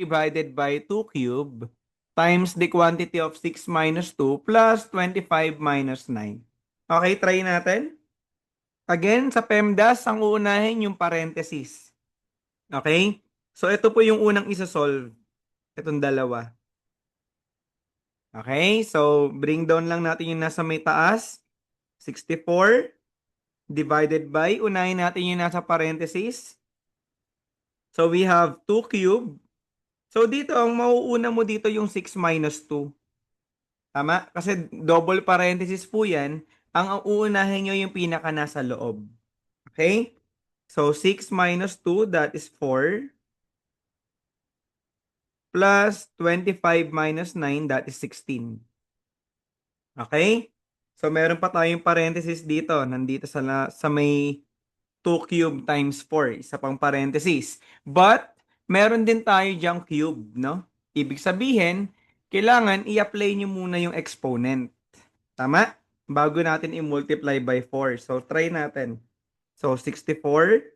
divided by 2 cube times the quantity of 6 minus 2 plus 25 minus 9. Okay, try natin. Again, sa PEMDAS, ang uunahin yung parenthesis. Okay? So, ito po yung unang isa-solve. Itong dalawa. Okay? So, bring down lang natin yung nasa may taas. 64 divided by, unahin natin yung nasa parenthesis. So, we have 2 cube. So, dito, ang mauuna mo dito yung 6 minus 2. Tama? Kasi double parenthesis po yan. Ang uunahin nyo yung pinaka nasa loob. Okay? So, 6 minus 2, that is 4. Plus 25 minus 9, that is 16. Okay? So, meron pa tayong parenthesis dito. Nandito sa may 2 cube times 4. Isa pang parenthesis. But, meron din tayo diyang cube, no? Ibig sabihin, kailangan i-apply nyo muna yung exponent. Tama? Bago natin i-multiply by 4. So, try natin. So, 64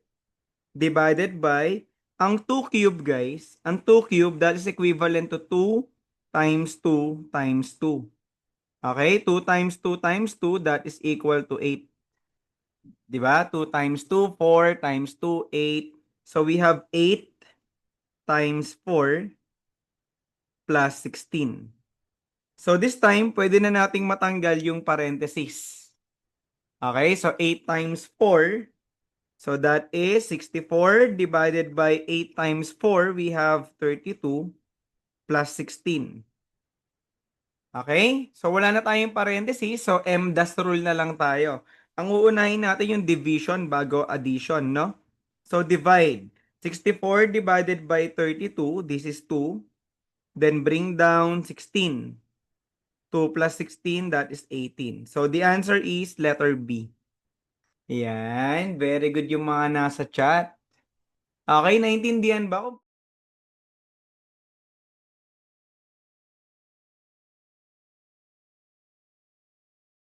divided by, ang 2 cube guys, ang 2 cube, that is equivalent to 2 times 2 times 2. Okay? 2 times 2 times 2, that is equal to 8. Diba? 2 times 2, 4 times 2, 8. So, we have 8 times 4 plus 16. So, this time, pwede na nating matanggal yung parenthesis. Okay? So, 8 times 4. So, that is 64 divided by 8 times 4. We have 32 plus 16. Okay? So, wala na tayong parenthesis. So, MDAS rule na lang tayo. Ang uunahin natin yung division bago addition, no? So, divide. 64 divided by 32, this is 2. Then, bring down 16. 2 plus 16, that is 18. So, the answer is letter B. Yan. Very good yung mga nasa chat. Okay, naintindihan ba?